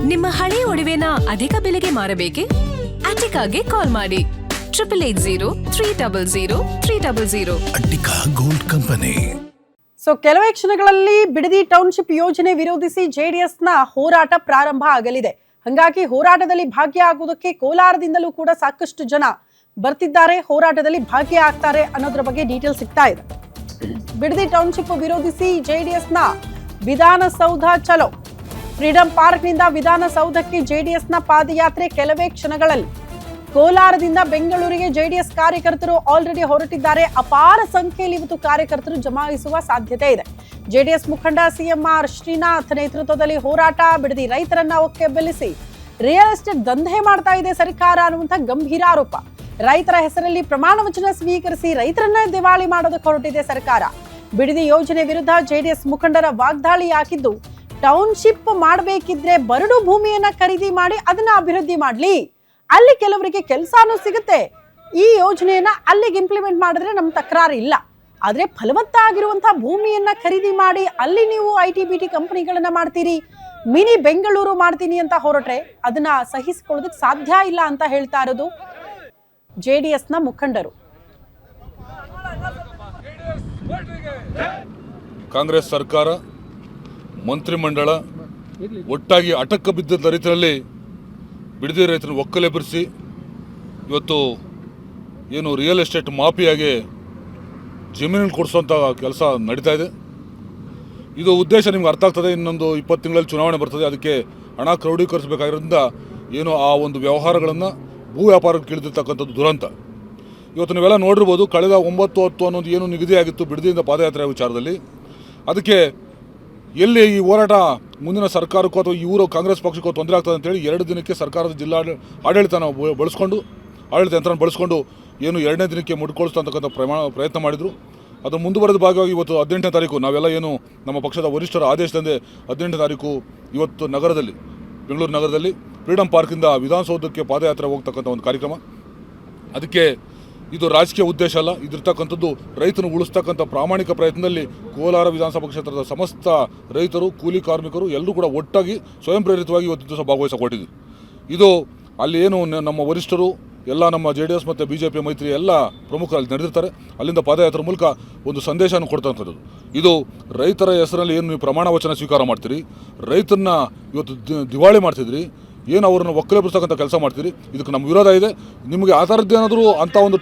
ನಿಮ್ಮ ಹಳೆ ಒಡವೆನ ಅಧಿಕ ಬೆಲೆಗೆ ಮಾರಬೇಕೆ? ಅಟಿಕಾಗೆ ಕಾಲ್ ಮಾಡಿ 8880 ಅಟ್ಟಿಕಾ ಗೋಲ್ಡ್ ಕಂಪನಿ. ಕೆಲವೇ ಕ್ಷಣಗಳಲ್ಲಿ ಬಿಡದಿ ಟೌನ್ಶಿಪ್ ಯೋಜನೆ ವಿರೋಧಿಸಿ ಜೆಡಿಎಸ್ನ ಹೋರಾಟ ಪ್ರಾರಂಭ ಆಗಲಿದೆ. ಹಾಗಾಗಿ ಹೋರಾಟದಲ್ಲಿ ಭಾಗಿಯಾಗುವುದಕ್ಕೆ ಕೋಲಾರದಿಂದಲೂ ಕೂಡ ಸಾಕಷ್ಟು ಜನ ಬರ್ತಿದ್ದಾರೆ, ಹೋರಾಟದಲ್ಲಿ ಭಾಗಿಯಾಗ್ತಾರೆ ಅನ್ನೋದ್ರ ಬಗ್ಗೆ ಡೀಟೇಲ್ ಸಿಗ್ತಾ ಇದೆ. ಬಿಡದಿ ಟೌನ್ಶಿಪ್ ವಿರೋಧಿಸಿ ಜೆಡಿಎಸ್ನ ವಿಧಾನಸೌಧ ಚಲೋ. ಫ್ರೀಡಂ ಪಾರ್ಕ್ನಿಂದ ವಿಧಾನಸೌಧಕ್ಕೆ ಜೆಡಿಎಸ್ನ ಪಾದಯಾತ್ರೆ ಕೆಲವೇ ಕ್ಷಣಗಳಲ್ಲಿ. ಕೋಲಾರದಿಂದ ಬೆಂಗಳೂರಿಗೆ ಜೆಡಿಎಸ್ ಕಾರ್ಯಕರ್ತರು ಆಲ್ರೆಡಿ ಹೊರಟಿದ್ದಾರೆ. ಅಪಾರ ಸಂಖ್ಯೆಯಲ್ಲಿ ಇವತ್ತು ಕಾರ್ಯಕರ್ತರು ಜಮಾಯಿಸುವ ಸಾಧ್ಯತೆ ಇದೆ. ಜೆಡಿಎಸ್ ಮುಖಂಡ ಸಿಎಂಆರ್ ಶ್ರೀನಾಥ್ ನೇತೃತ್ವದಲ್ಲಿ ಹೋರಾಟ. ಬಿಡದಿ ರೈತರನ್ನ ಒಕ್ಕೆಬ್ಬಿಸಿ ರಿಯಲ್ ಎಸ್ಟೇಟ್ ದಂಧೆ ಮಾಡ್ತಾ ಇದೆ ಸರ್ಕಾರ ಅನ್ನುವಂಥ ಗಂಭೀರ ಆರೋಪ. ರೈತರ ಹೆಸರಲ್ಲಿ ಪ್ರಮಾಣ ವಚನ ಸ್ವೀಕರಿಸಿ ರೈತರನ್ನ ದಿವಾಳಿ ಮಾಡೋದಕ್ಕೆ ಹೊರಟಿದೆ ಸರ್ಕಾರ. ಬಿಡದಿ ಯೋಜನೆ ವಿರುದ್ಧ ಜೆಡಿಎಸ್ ಮುಖಂಡರ ವಾಗ್ದಾಳಿ ಹಾಕಿದ್ದು, ಟೌನ್ಶಿಪ್ ಮಾಡಬೇಕಿದ್ರೆ ಬರಡು ಭೂಮಿಯನ್ನ ಖರೀದಿ ಮಾಡಿ ಅದನ್ನ ಅಭಿವೃದ್ಧಿ ಮಾಡ್ಲಿ, ಅಲ್ಲಿ ಕೆಲವರಿಗೆ ಕೆಲಸನೂ ಸಿಗುತ್ತೆ, ಈ ಯೋಜನೆಯನ್ನ ಅಲ್ಲಿಗೆ ಇಂಪ್ಲಿಮೆಂಟ್ ಮಾಡಿದ್ರೆ ನಮ್ಮ ತಕರಾರು ಇಲ್ಲ, ಆದ್ರೆ ಫಲವತ್ತಾಗಿರುವಂತಹ ಭೂಮಿಯನ್ನ ಖರೀದಿ ಮಾಡಿ ಅಲ್ಲಿ ನೀವು IT-BT ಕಂಪನಿಗಳನ್ನ ಮಾಡ್ತೀರಿ, ಮಿನಿ ಬೆಂಗಳೂರು ಮಾಡ್ತೀನಿ ಅಂತ ಹೊರಟ್ರೆ ಅದನ್ನ ಸಹಿಸಿಕೊಳ್ಳೋದಕ್ಕೆ ಸಾಧ್ಯ ಇಲ್ಲ ಅಂತ ಹೇಳ್ತಾ ಇರೋದು ಜೆಡಿಎಸ್ನ ಮುಖಂಡರು. ಕಾಂಗ್ರೆಸ್ ಸರ್ಕಾರ ಮಂತ್ರಿಮಂಡಳ ಒಟ್ಟಾಗಿ ಅಟಕ ಬಿದ್ದ ರೈತರಲ್ಲಿ ಬಿಡದಿ ರೈತರನ್ನು ಒಕ್ಕಲೆಬ್ಬಿಸಿ ಇವತ್ತು ಏನು ರಿಯಲ್ ಎಸ್ಟೇಟ್ ಮಾಫಿಯಾಗಿ ಜಮೀನು ಕೊಡಿಸೋಂಥ ಕೆಲಸ ನಡೀತಾ ಇದೆ. ಇದು ಉದ್ದೇಶ ನಿಮ್ಗೆ ಅರ್ಥ ಆಗ್ತದೆ. ಇನ್ನೊಂದು 20 ತಿಂಗಳಲ್ಲಿ ಚುನಾವಣೆ ಬರ್ತದೆ, ಅದಕ್ಕೆ ಹಣ ಕ್ರೋಢೀಕರಿಸಬೇಕಾಗಿರೋದ್ರಿಂದ ಏನು ಆ ಒಂದು ವ್ಯವಹಾರಗಳನ್ನು ಭೂ ವ್ಯಾಪಾರಕ್ಕೆ ಇಳಿದಿರ್ತಕ್ಕಂಥದ್ದು ದುರಂತ. ಇವತ್ತು ನೀವೆಲ್ಲ ನೋಡಿರ್ಬೋದು, ಕಳೆದ 9-10 ಅನ್ನೋದು ಏನು ನಿಗದಿಯಾಗಿತ್ತು ಬಿಡದಿಯಿಂದ ಪಾದಯಾತ್ರೆ ವಿಚಾರದಲ್ಲಿ, ಅದಕ್ಕೆ ಎಲ್ಲಿ ಈ ಹೋರಾಟ ಮುಂದಿನ ಸರ್ಕಾರಕ್ಕೂ ಅಥವಾ ಇವರು ಕಾಂಗ್ರೆಸ್ ಪಕ್ಷಕ್ಕೂ ತೊಂದರೆ ಆಗ್ತದೆ ಅಂತೇಳಿ 2 ದಿನಕ್ಕೆ ಸರ್ಕಾರದ ಜಿಲ್ಲಾ ಆಡಳಿತನ ಬಳಸ್ಕೊಂಡು ಆಡಳಿತ ಯಂತ್ರನ ಬಳಸ್ಕೊಂಡು ಏನು 2ನೇ ದಿನಕ್ಕೆ ಮುಟ್ಕೊಳಿಸ್ತಕ್ಕಂಥ ಪ್ರಯತ್ನ ಮಾಡಿದರು. ಅದು ಮುಂದುವರೆದ ಭಾಗವಾಗಿ ಇವತ್ತು 18ನೇ ತಾರೀಕು ನಾವೆಲ್ಲ ಏನು ನಮ್ಮ ಪಕ್ಷದ ವರಿಷ್ಠರ ಆದೇಶದಂತೆ 18ನೇ ತಾರೀಕು ಇವತ್ತು ನಗರದಲ್ಲಿ, ಬೆಂಗಳೂರು ನಗರದಲ್ಲಿ ಫ್ರೀಡಂ ಪಾರ್ಕಿಂದ ವಿಧಾನಸೌಧಕ್ಕೆ ಪಾದಯಾತ್ರೆ ಹೋಗ್ತಕ್ಕಂಥ ಒಂದು ಕಾರ್ಯಕ್ರಮ. ಅದಕ್ಕೆ ಇದು ರಾಜಕೀಯ ಉದ್ದೇಶ ಅಲ್ಲ, ಇದಿರ್ತಕ್ಕಂಥದ್ದು ರೈತನು ಉಳಿಸ್ತಕ್ಕಂಥ ಪ್ರಾಮಾಣಿಕ ಪ್ರಯತ್ನದಲ್ಲಿ ಕೋಲಾರ ವಿಧಾನಸಭಾ ಕ್ಷೇತ್ರದ ಸಮಸ್ತ ರೈತರು, ಕೂಲಿ ಕಾರ್ಮಿಕರು ಎಲ್ಲರೂ ಕೂಡ ಒಟ್ಟಾಗಿ ಸ್ವಯಂ ಪ್ರೇರಿತವಾಗಿ ಇವತ್ತು ದಿವಸ ಭಾಗವಹಿಸಿಕೊಟ್ಟಿದ್ವಿ. ಇದು ಅಲ್ಲಿ ಏನು ನಮ್ಮ ವರಿಷ್ಠರು ಎಲ್ಲ ನಮ್ಮ JDS ಮತ್ತು BJP ಮೈತ್ರಿ ಎಲ್ಲ ಪ್ರಮುಖರು ಅಲ್ಲಿ ನಡೆದಿರ್ತಾರೆ. ಅಲ್ಲಿಂದ ಪಾದಯಾತ್ರೆ ಮೂಲಕ ಒಂದು ಸಂದೇಶವನ್ನು ಕೊಡ್ತಕ್ಕಂಥದ್ದು. ಇದು ರೈತರ ಹೆಸರಲ್ಲಿ ಏನು ನೀವು ಪ್ರಮಾಣ ವಚನ ಸ್ವೀಕಾರ ಮಾಡ್ತೀರಿ, ರೈತರನ್ನ ಇವತ್ತು ದಿವಾಳಿ ಮಾಡ್ತಿದ್ರಿ, ಏನು ಅವರನ್ನು ಒಕ್ಕಲೆಬ್ಬಿಸ್ತಕ್ಕಂಥ ಕೆಲಸ ಮಾಡ್ತೀರಿ, ಇದಕ್ಕೆ ನಮ್ಮ ವಿರೋಧ ಇದೆ. ನಿಮಗೆ ಆ ಥರದ್ದೇನಾದರೂ ಅಂಥ ಒಂದು